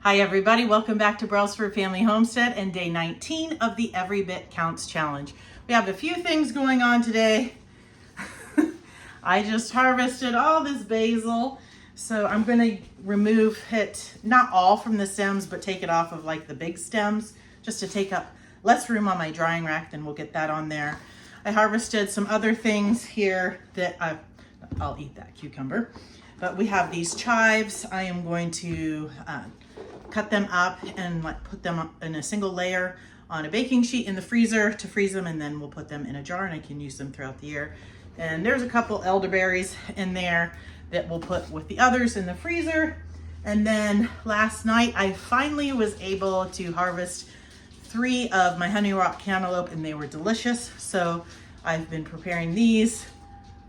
Hi everybody, welcome back to Brelsford Family Homestead and day 19 of the Every Bit Counts Challenge. We have a few things going on today. I just harvested all this basil, so I'm going to remove it, not all from the stems, but take it off of like the big stems just to take up less room on my drying rack, then we'll get that on there. I harvested some other things here that I'll eat that cucumber, but we have these chives. I am going to cut them up and put them in a single layer on a baking sheet in the freezer to freeze them, and then we'll put them in a jar and I can use them throughout the year. And there's a couple elderberries in there that we'll put with the others in the freezer. And then last night I finally was able to harvest 3 of my honey rock cantaloupe and they were delicious. So I've been preparing these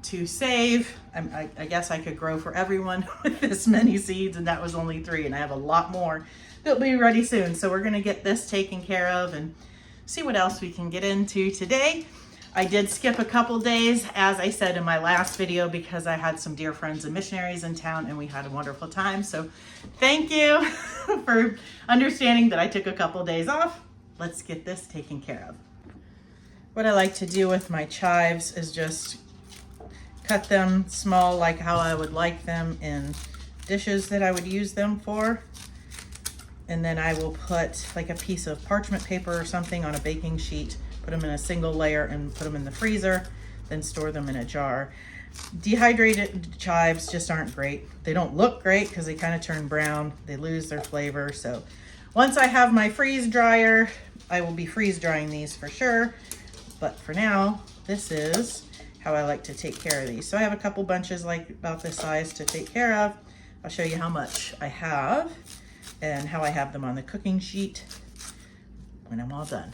to save. I guess I could grow for everyone with this many seeds, and that was only 3, and I have a lot more that'll be ready soon. So we're gonna get this taken care of and see what else we can get into today. I did skip a couple days, as I said in my last video, because I had some dear friends and missionaries in town and we had a wonderful time. So thank you for understanding that I took a couple days off. Let's get this taken care of. What I like to do with my chives is just cut them small, like how I would like them in dishes that I would use them for. And then I will put like a piece of parchment paper or something on a baking sheet, put them in a single layer and put them in the freezer, then store them in a jar. Dehydrated chives just aren't great. They don't look great because they kind of turn brown. They lose their flavor. So once I have my freeze dryer, I will be freeze drying these for sure. But for now, this is how I like to take care of these. So I have a couple bunches like about this size to take care of. I'll show you how much I have and how I have them on the cooking sheet when I'm all done.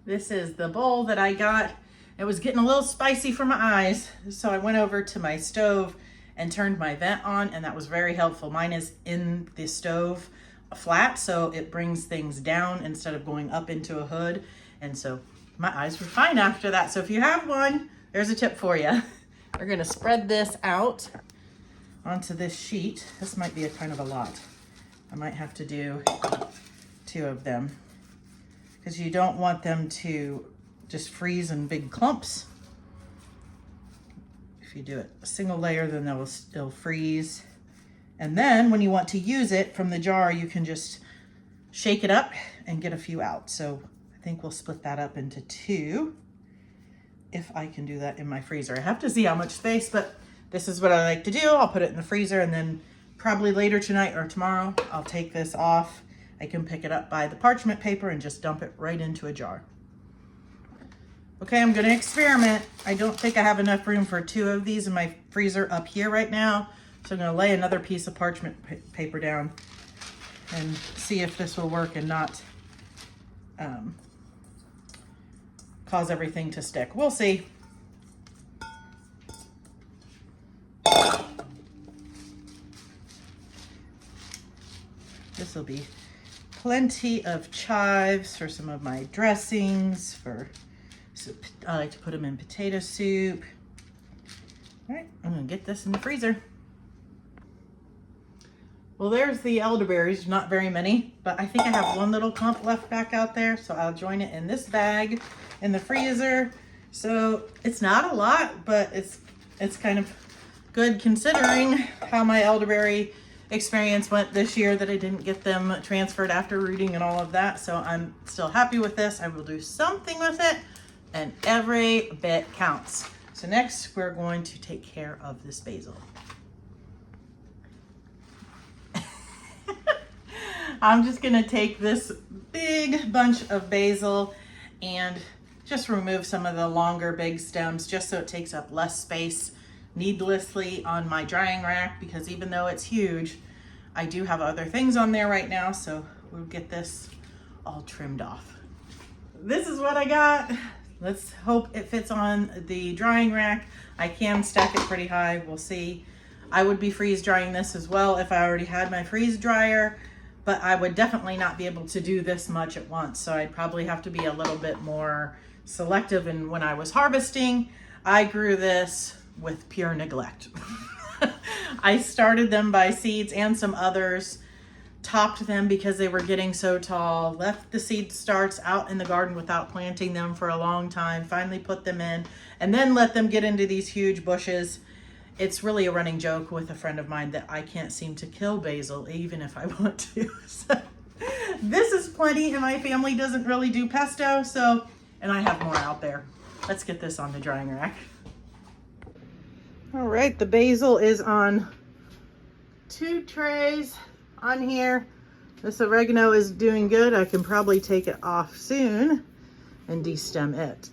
This is the bowl that I got. It was getting a little spicy for my eyes, so I went over to my stove and turned my vent on, and that was very helpful. Mine is in the stove flat, so it brings things down instead of going up into a hood, and so my eyes were fine after that. So if you have one, there's a tip for you. We're gonna spread this out onto this sheet. This might be a kind of a lot. I might have to do 2 of them because you don't want them to just freeze in big clumps. If you do it a single layer, then they'll still freeze. And then when you want to use it from the jar, you can just shake it up and get a few out. So I think we'll split that up into 2 if I can do that in my freezer. I have to see how much space, but this is what I like to do. I'll put it in the freezer, and then probably later tonight or tomorrow, I'll take this off. I can pick it up by the parchment paper and just dump it right into a jar. Okay, I'm gonna experiment. I don't think I have enough room for 2 of these in my freezer up here right now. So I'm gonna lay another piece of parchment paper down and see if this will work and not cause everything to stick. We'll see. This will be plenty of chives for some of my dressings. I like to put them in potato soup. All right, I'm gonna get this in the freezer. Well, there's the elderberries, not very many, but I think I have 1 little clump left back out there, so I'll join it in this bag in the freezer. So it's not a lot, but it's kind of good considering how my elderberry experience went this year, that I didn't get them transferred after rooting and all of that. So I'm still happy with this. I will do something with it, and every bit counts. So next we're going to take care of this basil. I'm just gonna take this big bunch of basil and just remove some of the longer big stems, just so it takes up less space needlessly on my drying rack, because even though it's huge, I do have other things on there right now. So we'll get this all trimmed off. This is what I got. Let's hope it fits on the drying rack. I can stack it pretty high, we'll see. I would be freeze drying this as well if I already had my freeze dryer, but I would definitely not be able to do this much at once. So I'd probably have to be a little bit more selective in when I was harvesting. I grew this with pure neglect. I started them by seeds and some others, topped them because they were getting so tall, left the seed starts out in the garden without planting them for a long time, finally put them in, and then let them get into these huge bushes. It's really a running joke with a friend of mine that I can't seem to kill basil even if I want to. So this is plenty, and my family doesn't really do pesto, so, and I have more out there. Let's get this on the drying rack. All right, the basil is on 2 trays on here. This oregano is doing good. I can probably take it off soon and destem it.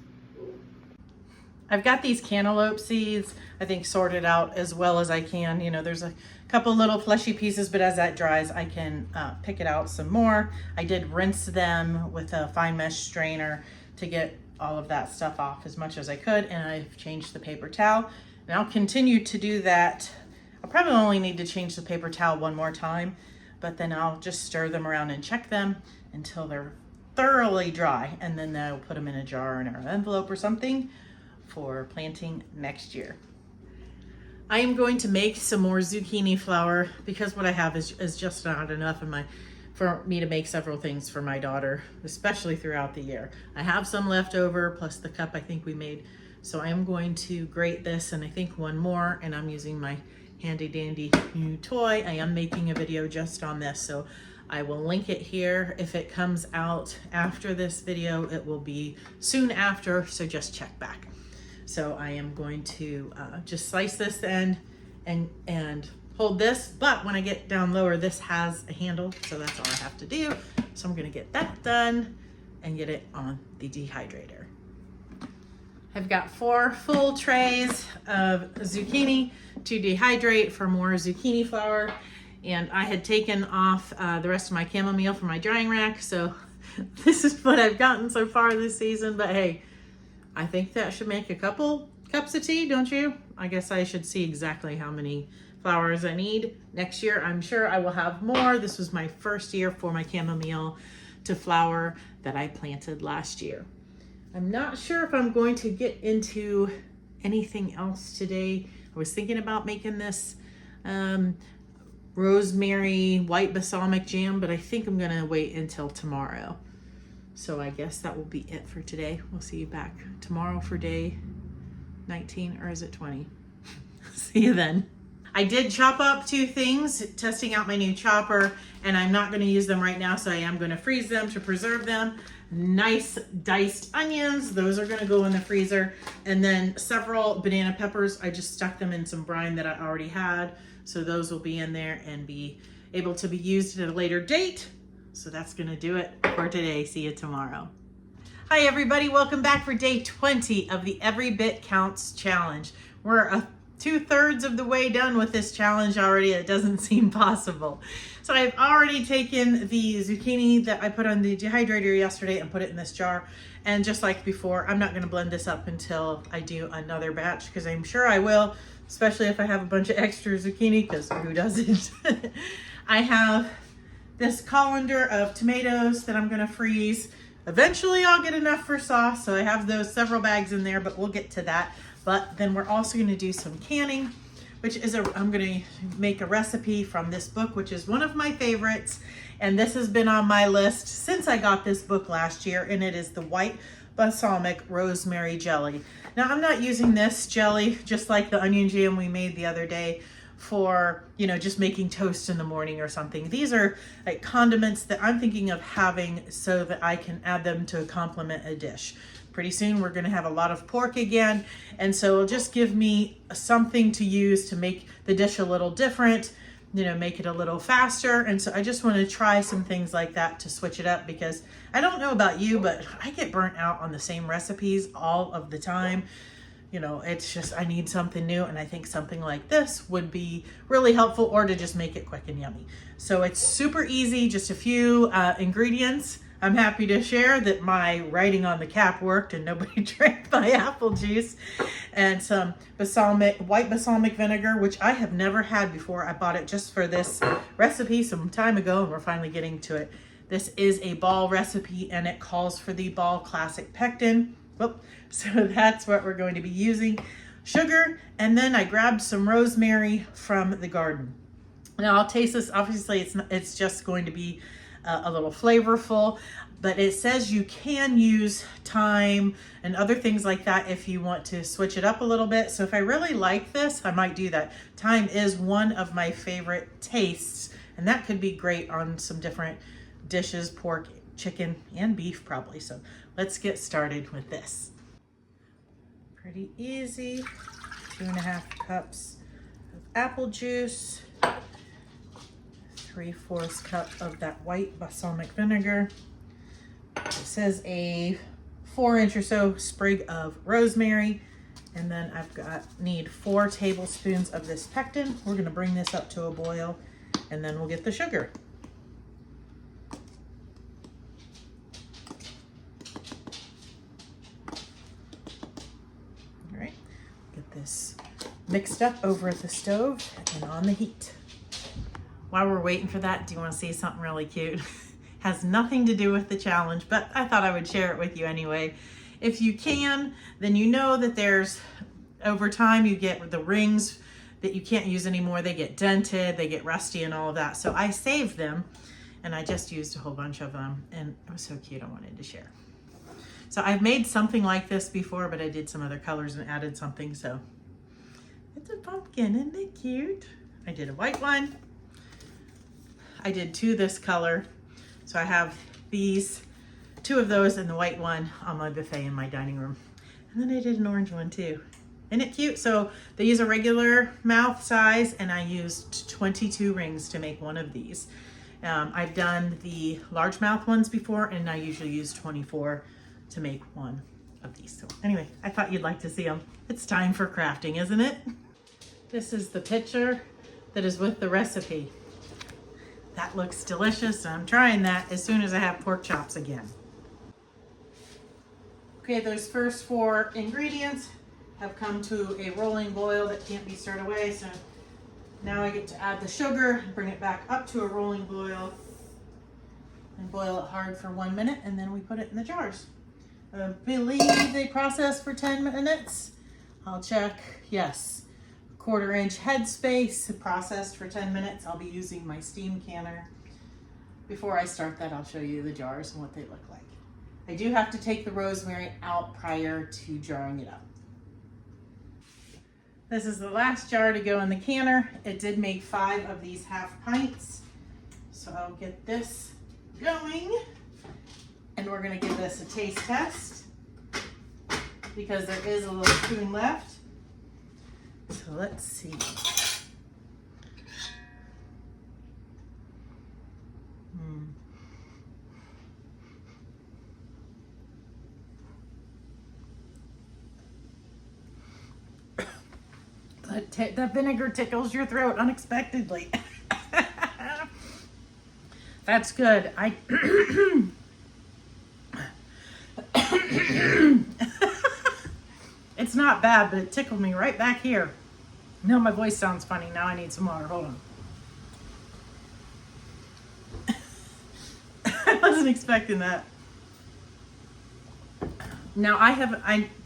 I've got these cantaloupe seeds, I think, sorted out as well as I can. You know, there's a couple little fleshy pieces, but as that dries, I can pick it out some more. I did rinse them with a fine mesh strainer to get all of that stuff off as much as I could, and I've changed the paper towel, and I'll continue to do that. I'll probably only need to change the paper towel one more time, but then I'll just stir them around and check them until they're thoroughly dry, and then I'll put them in a jar or an envelope or something for planting next year. I am going to make some more zucchini flour because what I have is just not enough for me to make several things for my daughter, especially throughout the year. I have some left over, plus the cup I think we made. So I am going to grate this, and I think one more, and I'm using my handy dandy new toy. I am making a video just on this, so I will link it here. If it comes out after this video, it will be soon after, so just check back. So I am going to just slice this end and hold this, but when I get down lower, this has a handle, so that's all I have to do. So I'm gonna get that done and get it on the dehydrator. I've got 4 full trays of zucchini to dehydrate for more zucchini flour, and I had taken off the rest of my chamomile from my drying rack, so this is what I've gotten so far this season, but hey, I think that should make a couple cups of tea, don't you? I guess I should see exactly how many flowers I need. Next year, I'm sure I will have more. This was my first year for my chamomile to flower that I planted last year. I'm not sure if I'm going to get into anything else today. I was thinking about making this rosemary white balsamic jam, but I think I'm gonna wait until tomorrow. So I guess that will be it for today. We'll see you back tomorrow for day 19, or is it 20? See you then. I did chop up 2 things, testing out my new chopper, and I'm not gonna use them right now, so I am gonna freeze them to preserve them. Nice diced onions, those are gonna go in the freezer. And then several banana peppers, I just stuck them in some brine that I already had. So those will be in there and be able to be used at a later date. So that's gonna do it for today. See you tomorrow. Hi everybody, welcome back for day 20 of the Every Bit Counts challenge. We're 2/3 of the way done with this challenge already. It doesn't seem possible. So I've already taken the zucchini that I put on the dehydrator yesterday and put it in this jar. And just like before, I'm not gonna blend this up until I do another batch, because I'm sure I will, especially if I have a bunch of extra zucchini, because who doesn't? I have this colander of tomatoes that I'm gonna freeze. Eventually I'll get enough for sauce, so I have those several bags in there, but we'll get to that. But then we're also gonna do some canning, which is I'm gonna make a recipe from this book, which is one of my favorites. And this has been on my list since I got this book last year, and it is the white balsamic rosemary jelly. Now I'm not using this jelly, just like the onion jam we made the other day, for, you know, just making toast in the morning or something. These are like condiments that I'm thinking of having so that I can add them to complement a dish. Pretty soon we're gonna have a lot of pork again, and so it'll just give me something to use to make the dish a little different, you know, make it a little faster. And so I just want to try some things like that to switch it up, because I don't know about you, but I get burnt out on the same recipes all of the time. You know, it's just, I need something new, and I think something like this would be really helpful, or to just make it quick and yummy. So it's super easy, just a few ingredients. I'm happy to share that my writing on the cap worked and nobody drank my apple juice. And some white balsamic vinegar, which I have never had before. I bought it just for this recipe some time ago, and we're finally getting to it. This is a Ball recipe, and it calls for the Ball Classic Pectin. Whoop. So that's what we're going to be using. sugar, and then I grabbed some rosemary from the garden. Now I'll taste this. Obviously it's just going to be a little flavorful, but it says you can use thyme and other things like that if you want to switch it up a little bit. So if I really like this, I might do that. Thyme is one of my favorite tastes, and that could be great on some different dishes, pork, chicken, and beef probably. So let's get started with this. Pretty easy. 2.5 cups of apple juice, 3/4 cup of that white balsamic vinegar. It says a 4-inch or so sprig of rosemary, and then need 4 tablespoons of this pectin. We're going to bring this up to a boil, and then we'll get the sugar. All right, get this mixed up over at the stove and on the heat. While we're waiting for that, do you want to see something really cute? Has nothing to do with the challenge, but I thought I would share it with you anyway. If you can, then you know that there's, over time you get the rings that you can't use anymore. They get dented, they get rusty and all of that. So I saved them, and I just used a whole bunch of them, and it was so cute I wanted to share. So I've made something like this before, but I did some other colors and added something. So it's a pumpkin, isn't it cute? I did a white one. I did 2 this color. So I have these, 2 of those and the white one on my buffet in my dining room. And then I did an orange one too. Isn't it cute? So they use a regular mouth size, and I used 22 rings to make one of these. I've done the largemouth ones before, and I usually use 24 to make one of these. So anyway, I thought you'd like to see them. It's time for crafting, isn't it? This is the picture that is with the recipe. That looks delicious, and I'm trying that as soon as I have pork chops again. Okay, those first 4 ingredients have come to a rolling boil that can't be stirred away, so now I get to add the sugar, bring it back up to a rolling boil, and boil it hard for 1 minute, and then we put it in the jars. I believe they process for 10 minutes. I'll check. Yes. 1/4-inch headspace, processed for 10 minutes. I'll be using my steam canner. Before I start that, I'll show you the jars and what they look like. I do have to take the rosemary out prior to jarring it up. This is the last jar to go in the canner. It did make 5 of these 1/2 pints. So I'll get this going, and we're gonna give this a taste test because there is a little spoon left. So let's see. That vinegar tickles your throat unexpectedly. That's good. It's not bad, but it tickled me right back here. Now my voice sounds funny. Now I need some water. Hold on. I wasn't expecting that. Now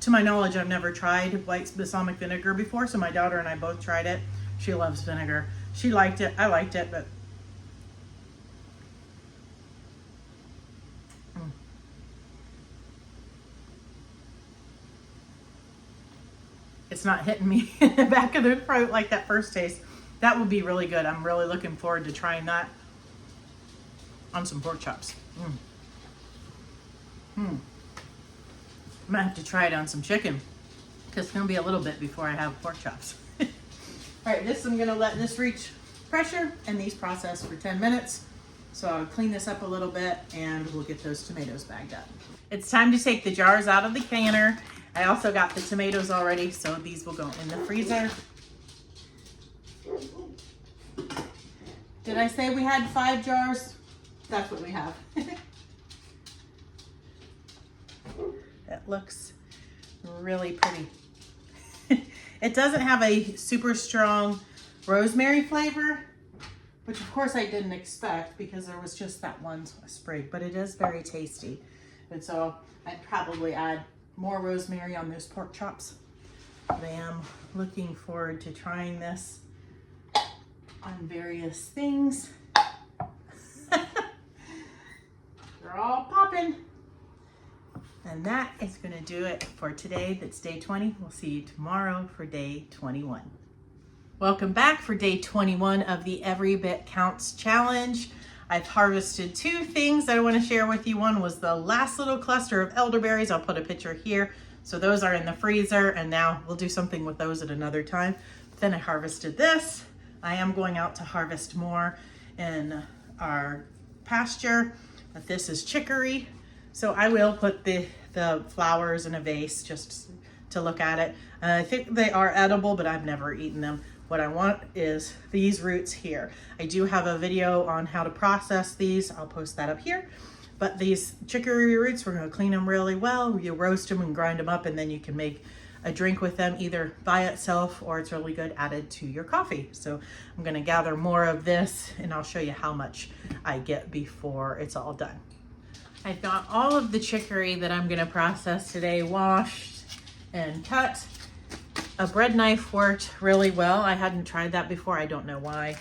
to my knowledge, I've never tried white balsamic vinegar before, so my daughter and I both tried it. She loves vinegar. She liked it. I liked it, but it's not hitting me in the back of the throat like that first taste. That would be really good. I'm really looking forward to trying that on some pork chops. I might have to try it on some chicken, because it's going to be a little bit before I have pork chops. All right, I'm going to let this reach pressure, and these process for 10 minutes. So I'll clean this up a little bit, and we'll get those tomatoes bagged up. It's time to take the jars out of the canner. I also got the tomatoes already, so these will go in the freezer. Did I say we had 5 jars? That's what we have. That looks really pretty. It doesn't have a super strong rosemary flavor, which of course I didn't expect because there was just that one sprig, but it is very tasty. And so I'd probably add more rosemary on those pork chops. But I am looking forward to trying this on various things. They're all popping. And that is going to do it for today. That's day 20. We'll see you tomorrow for day 21. Welcome back for day 21 of the Every Bit Counts Challenge. I've harvested two things that I want to share with you. One was the last little cluster of elderberries. I'll put a picture here. So those are in the freezer, and now we'll do something with those at another time. Then I harvested this. I am going out to harvest more in our pasture, but this is chicory. So I will put the flowers in a vase just to look at it. I think they are edible, but I've never eaten them. What I want is these roots here. I do have a video on how to process these. I'll post that up here. But these chicory roots, we're gonna clean them really well. You roast them and grind them up, and then you can make a drink with them either by itself or it's really good added to your coffee. So I'm gonna gather more of this and I'll show you how much I get before it's all done. I've got all of the chicory that I'm gonna process today washed and cut. A bread knife worked really well. I hadn't tried that before, I don't know why.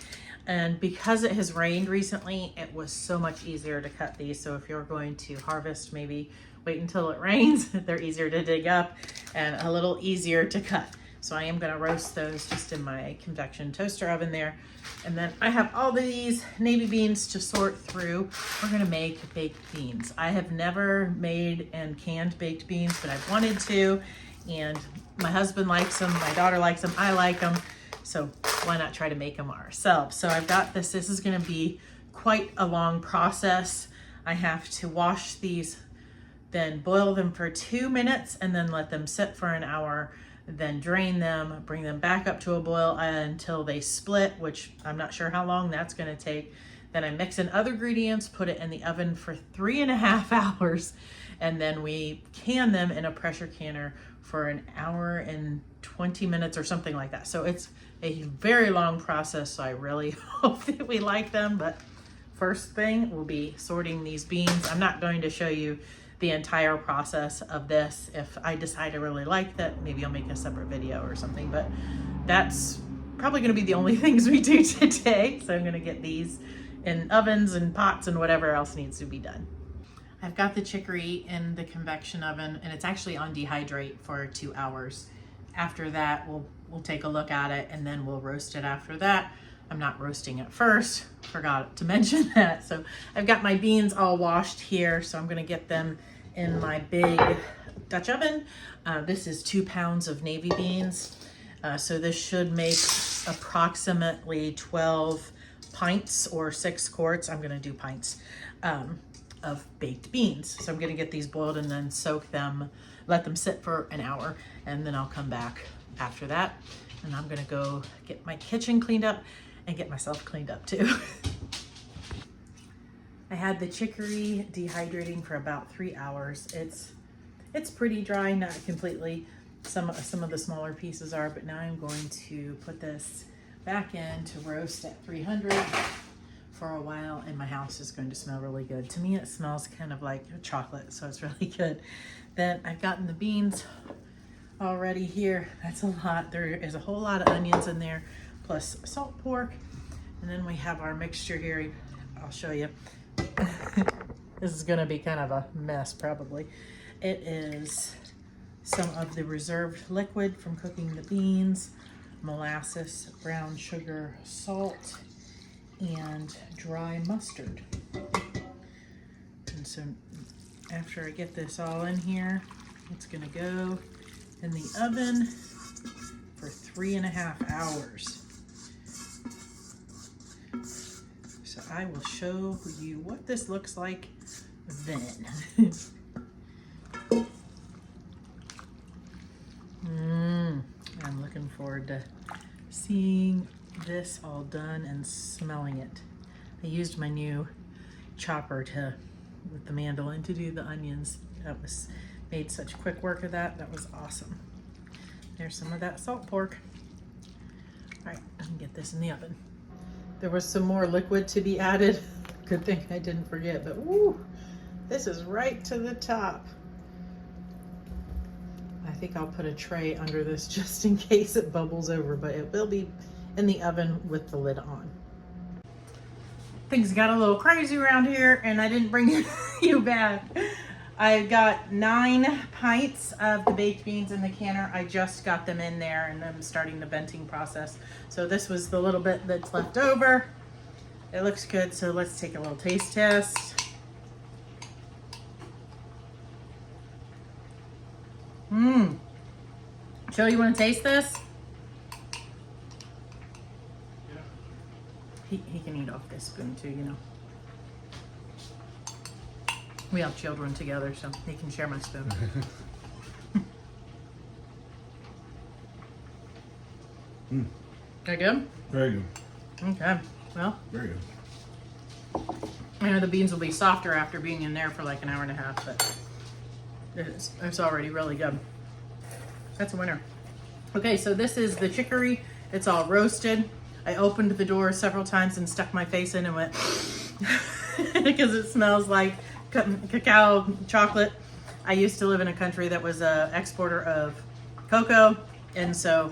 And because it has rained recently, it was so much easier to cut these. So if you're going to harvest, maybe wait until it rains. They're easier to dig up and a little easier to cut. So I am gonna roast those just in my convection toaster oven there. And then I have all these navy beans to sort through. We're gonna make baked beans. I have never made and canned baked beans, but I've wanted to. And my husband likes them, my daughter likes them, I like them. So why not try to make them ourselves? So I've got this. This is gonna be quite a long process. I have to wash these, then boil them for 2 minutes and then let them sit for an hour, then drain them, bring them back up to a boil until they split, which I'm not sure how long that's gonna take. Then I mix in other ingredients, put it in the oven for 3.5 hours, and then we can them in a pressure canner for an hour and 20 minutes or something like that. So it's a very long process, so I really hope that we like them. But first thing will be sorting these beans. I'm not going to show you the entire process of this. If I decide I really like that, maybe I'll make a separate video or something, but that's probably gonna be the only things we do today. So I'm gonna get these in ovens and pots and whatever else needs to be done. I've got the chicory in the convection oven and it's actually on dehydrate for 2 hours. After that, we'll take a look at it and then we'll roast it after that. I'm not roasting it first, forgot to mention that. So I've got my beans all washed here, so I'm gonna get them in my big Dutch oven. This is 2 pounds of navy beans. So this should make approximately 12 pints or 6 quarts. I'm gonna do pints of baked beans. So I'm gonna get these boiled and then soak them, let them sit for an hour, and then I'll come back after that. And I'm gonna go get my kitchen cleaned up and get myself cleaned up too. I had the chicory dehydrating for about 3 hours. It's pretty dry, not completely. Some of the smaller pieces are, but now I'm going to put this back in to roast at 300 for a while, and my house is going to smell really good. To me, it smells kind of like chocolate, so it's really good. Then I've gotten the beans already here. That's a lot. There is a whole lot of onions in there, plus salt pork. And then we have our mixture here. I'll show you. This is gonna be kind of a mess probably. It is some of the reserved liquid from cooking the beans, molasses, brown sugar, salt, and dry mustard. And so after I get this all in here, it's gonna go in the oven for 3.5 hours. So I will show you what this looks like then. I'm looking forward to seeing this all done and smelling it. I used my new chopper with the mandolin to do the onions. Made such quick work of that. That was awesome. There's some of that salt pork. All right, I can get this in the oven. There was some more liquid to be added. Good thing I didn't forget, but woo, this is right to the top. I think I'll put a tray under this just in case it bubbles over, but it will be in the oven with the lid on. Things got a little crazy around here and I didn't bring you back. I got 9 pints of the baked beans in the canner. I just got them in there and I'm starting the venting process. So this was the little bit that's left over. It looks good, so let's take a little taste test. Joe, you want to taste this? Yeah. He can eat off this spoon too, you know. We have children together, so he can share my spoon. That good? Very good. Okay, well. Very good. I know the beans will be softer after being in there for like an hour and a half, but it's already really good. That's a winner. Okay, so this is the chicory. It's all roasted. I opened the door several times and stuck my face in and went because it smells like cacao chocolate. I used to live in a country that was an exporter of cocoa, and so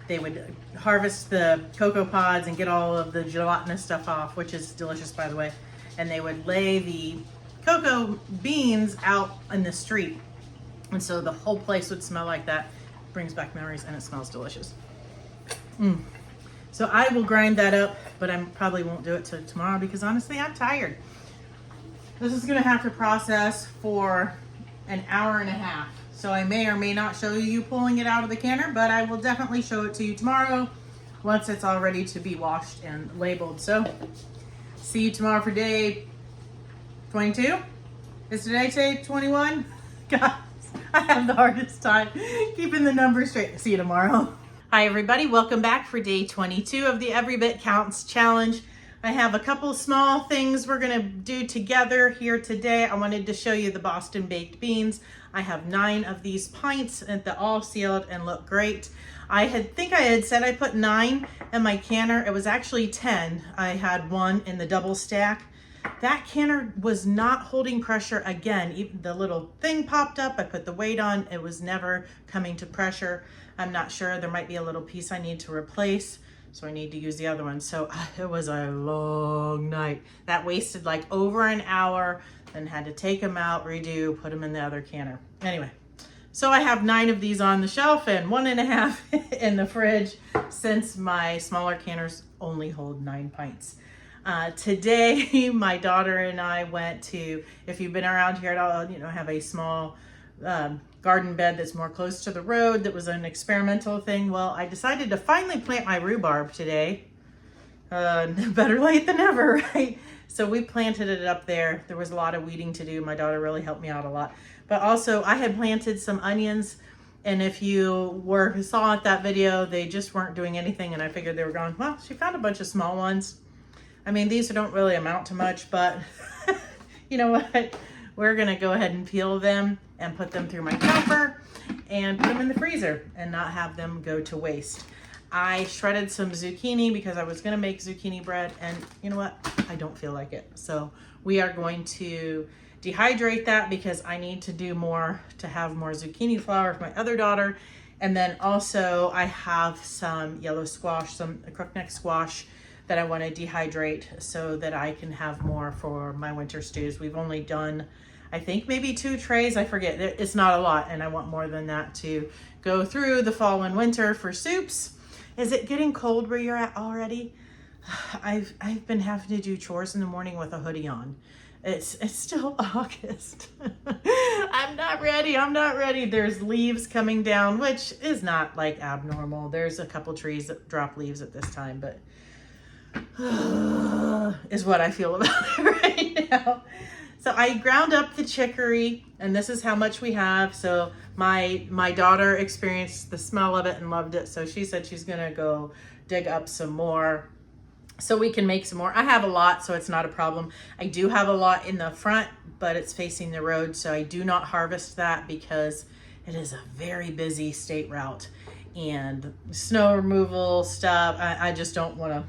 they would harvest the cocoa pods and get all of the gelatinous stuff off, which is delicious, by the way. And they would lay the cocoa beans out in the street. And so the whole place would smell like that. Brings back memories and it smells delicious. So I will grind that up, but I probably won't do it till tomorrow because honestly, I'm tired. This is gonna have to process for an hour and a half. So I may or may not show you pulling it out of the canner, but I will definitely show it to you tomorrow once it's all ready to be washed and labeled. So see you tomorrow for day 22. Is today day 21? Guys, I have the hardest time keeping the numbers straight. See you tomorrow. Hi everybody, welcome back for day 22 of the Every Bit Counts Challenge. I have a couple small things we're gonna do together here today. I wanted to show you the Boston baked beans. I have 9 of these pints and they're all sealed and look great. I think I had said I put 9 in my canner. It was actually 10. I had 1 in the double stack. That canner was not holding pressure again. Even the little thing popped up, I put the weight on, it was never coming to pressure. I'm not sure, there might be a little piece I need to replace, so I need to use the other one. So it was a long night. That wasted like over an hour, then had to take them out, redo, put them in the other canner. Anyway, so I have 9 of these on the shelf and 1.5 in the fridge since my smaller canners only hold 9 pints. Today, my daughter and I went to, if you've been around here at all, you know, have a small garden bed that's more close to the road. That was an experimental thing. Well, I decided to finally plant my rhubarb today. Better late than never, right? So we planted it up there. There was a lot of weeding to do. My daughter really helped me out a lot. But also, I had planted some onions. And if you saw at that video, they just weren't doing anything. And I figured they were gone. Well, she found a bunch of small ones. I mean, these don't really amount to much, but you know what? We're gonna go ahead and peel them and put them through my chopper and put them in the freezer and not have them go to waste. I shredded some zucchini because I was gonna make zucchini bread, and you know what? I don't feel like it. So we are going to dehydrate that because I need to do more to have more zucchini flour for my other daughter. And then also I have some yellow squash, some crookneck squash that I want to dehydrate so that I can have more for my winter stews. We've only done, I think maybe 2 trays. I forget, it's not a lot, and I want more than that to go through the fall and winter for soups. Is it getting cold where you're at already? I've been having to do chores in the morning with a hoodie on. It's still August. I'm not ready. There's leaves coming down, which is not like abnormal. There's a couple trees that drop leaves at this time, but is what I feel about it right now. So I ground up the chicory, and this is how much we have. So my daughter experienced the smell of it and loved it, so she said she's gonna go dig up some more so we can make some more. I have a lot, so it's not a problem. I do have a lot in the front, but it's facing the road, so I do not harvest that because it is a very busy state route and snow removal stuff. I just don't want to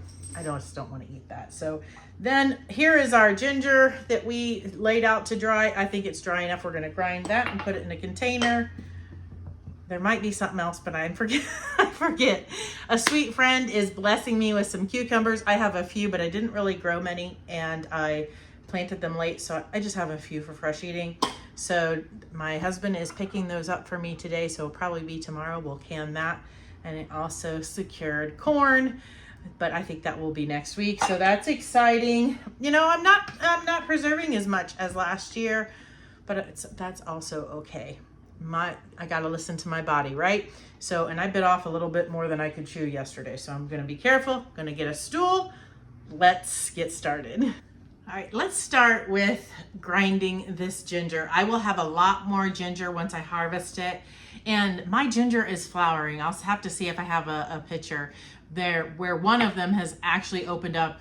eat that. So then here is our ginger that we laid out to dry. I think it's dry enough. We're going to grind that and put it in a container. There might be something else, but I forget. I forget. A sweet friend is blessing me with some cucumbers. I have a few, but I didn't really grow many, and I planted them late, so I just have a few for fresh eating. So my husband is picking those up for me today, so it'll probably be tomorrow. We'll can that. And it also secured corn, but I think that will be next week. So that's exciting. You know, I'm not preserving as much as last year, but that's also okay. I got to listen to my body, right? So, and I bit off a little bit more than I could chew yesterday. So I'm going to be careful, going to get a stool. Let's get started. All right, let's start with grinding this ginger. I will have a lot more ginger once I harvest it. And my ginger is flowering. I'll have to see if I have a picture there where one of them has actually opened up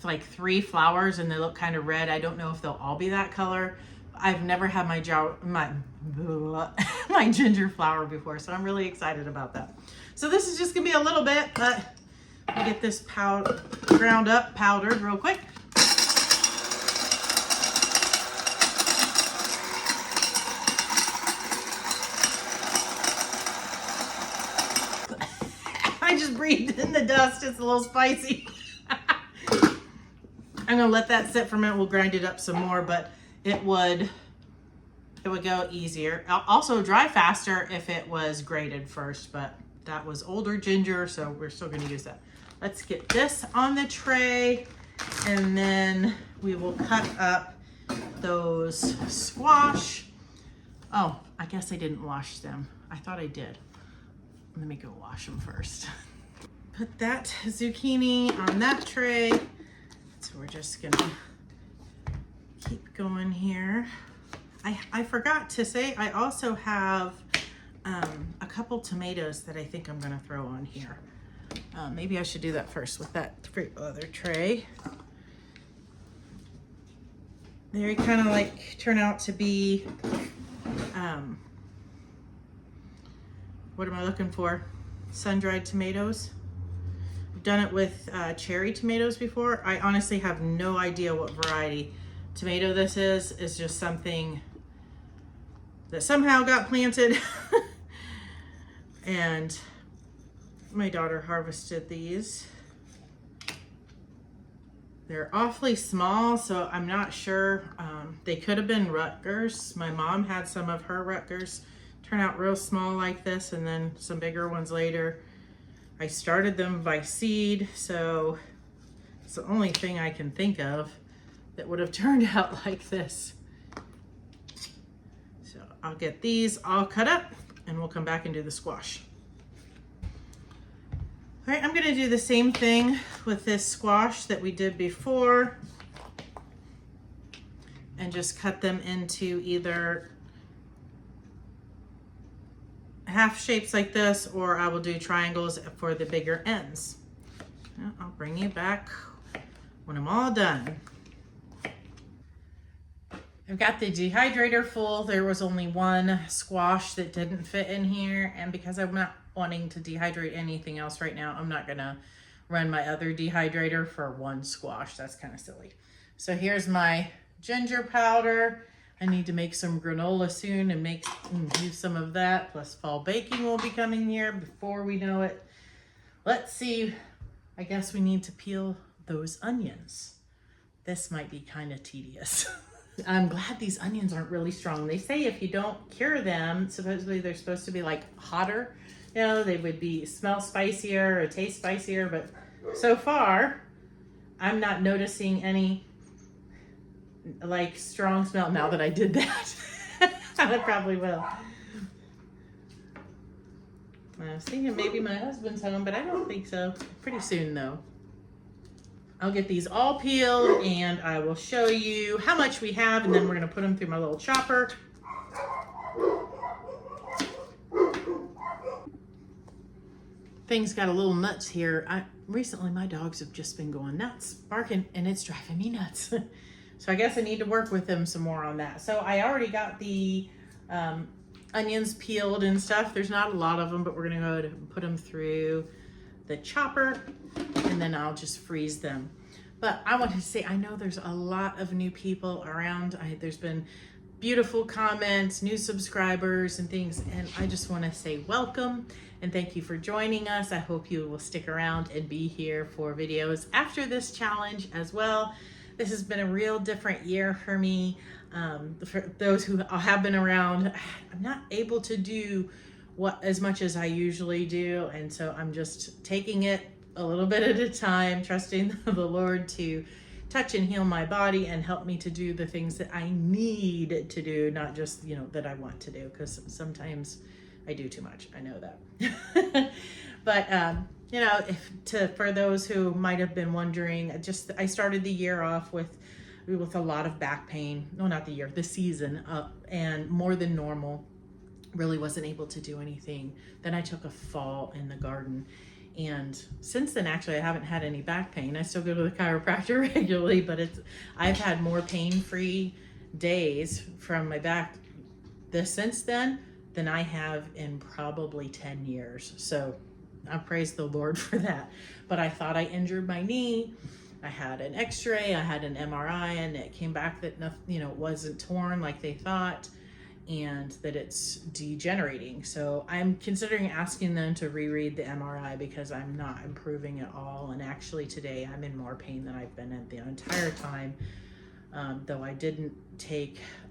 like 3 flowers and they look kind of red. I don't know if they'll all be that color. I've never had my ginger flower before, so I'm really excited about that. So this is just gonna be a little bit, but I'll get this ground up, powdered real quick. I just breathed in the dust. It's a little spicy. I'm gonna let that sit for a minute. We'll grind it up some more, but it would go easier. Also dry faster if it was grated first, but that was older ginger, so we're still gonna use that. Let's get this on the tray, and then we will cut up those squash. Oh, I guess I didn't wash them. I thought I did. Let me go wash them first. Put that zucchini on that tray. So we're just gonna keep going here. I forgot to say, I also have a couple tomatoes that I think I'm gonna throw on here. Maybe I should do that first with that other tray. They kind of like turn out to be, what am I looking for? Sun-dried tomatoes. I've done it with cherry tomatoes before. I honestly have no idea what variety tomato this is. It's just something that somehow got planted. And my daughter harvested these. They're awfully small, so I'm not sure. They could have been Rutgers. My mom had some of her Rutgers turn out real small like this, and then some bigger ones later. I started them by seed, so it's the only thing I can think of that would have turned out like this. So I'll get these all cut up and we'll come back and do the squash. All right, I'm gonna do the same thing with this squash that we did before and just cut them into either half shapes like this, or I will do triangles for the bigger ends. Now, I'll bring you back when I'm all done. I've got the dehydrator full. There was only one squash that didn't fit in here, and because I'm not wanting to dehydrate anything else right now, I'm not gonna run my other dehydrator for one squash. That's kind of silly. So here's my ginger powder. I need to make some granola soon and use some of that. Plus fall baking will be coming here before we know it. Let's see. I guess we need to peel those onions. This might be kind of tedious. I'm glad these onions aren't really strong. They say if you don't cure them, supposedly they're supposed to be like hotter. You know, they would smell spicier or taste spicier, but so far I'm not noticing any like strong smell. Now that I did that, I probably will. I was thinking maybe my husband's home, but I don't think so. Pretty soon though. I'll get these all peeled and I will show you how much we have, and then we're gonna put them through my little chopper. Things got a little nuts here. Recently my dogs have just been going nuts, barking, and it's driving me nuts. So I guess I need to work with them some more on that. So I already got the onions peeled and stuff. There's not a lot of them, but we're gonna go ahead and put them through the chopper, and then I'll just freeze them. But I wanted to say, I know there's a lot of new people around. There's been beautiful comments, new subscribers and things. And I just want to say welcome and thank you for joining us. I hope you will stick around and be here for videos after this challenge as well. This has been a real different year for me. For those who have been around, I'm not able to do as much as I usually do. And so I'm just taking it a little bit at a time, trusting the Lord to touch and heal my body and help me to do the things that I need to do, not just, that I want to do, because sometimes I do too much. I know that. But, for those who might have been wondering, I started the year off with a lot of back pain. No, not the year, the season, and more than normal. Really wasn't able to do anything. Then I took a fall in the garden. And since then, actually, I haven't had any back pain. I still go to the chiropractor regularly, but I've had more pain-free days from my back since then than I have in probably 10 years. So I praise the Lord for that. But I thought I injured my knee. I had an x-ray, I had an MRI, and it came back that nothing, it wasn't torn like they thought, and that it's degenerating. So I'm considering asking them to reread the MRI because I'm not improving at all. And actually today I'm in more pain than I've been in the entire time. Though I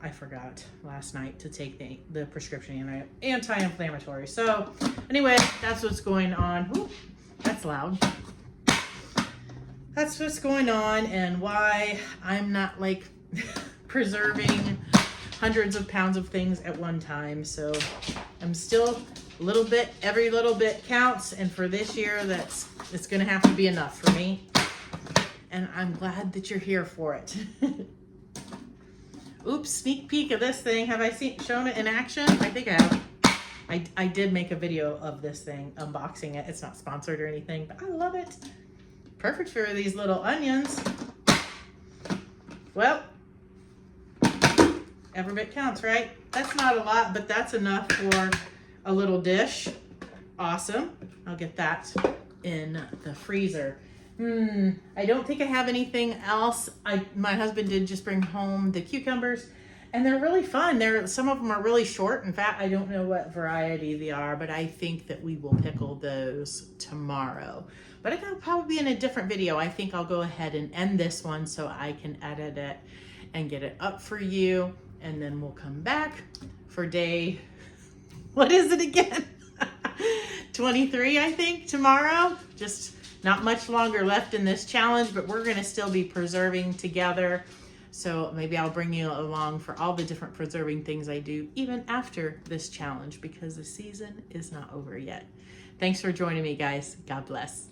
forgot last night to take the prescription anti-inflammatory. So anyway, that's what's going on. Ooh, that's loud. That's what's going on and why I'm not like preserving hundreds of pounds of things at one time. So I'm still every little bit counts. And for this year, it's going to have to be enough for me. And I'm glad that you're here for it. Oops, sneak peek of this thing. Have I shown it in action? I think I have. I did make a video of this thing, unboxing it. It's not sponsored or anything, but I love it. Perfect for these little onions. Well, every bit counts, right? That's not a lot, but that's enough for a little dish. Awesome. I'll get that in the freezer. I don't think I have anything else. My husband did just bring home the cucumbers, and they're really fun. Some of them are really short. In fact, I don't know what variety they are, but I think that we will pickle those tomorrow. But it'll probably be in a different video. I think I'll go ahead and end this one so I can edit it and get it up for you. And then we'll come back for day, what is it again? 23, I think, tomorrow. Just not much longer left in this challenge, but we're going to still be preserving together. So maybe I'll bring you along for all the different preserving things I do even after this challenge, because the season is not over yet. Thanks for joining me, guys. God bless.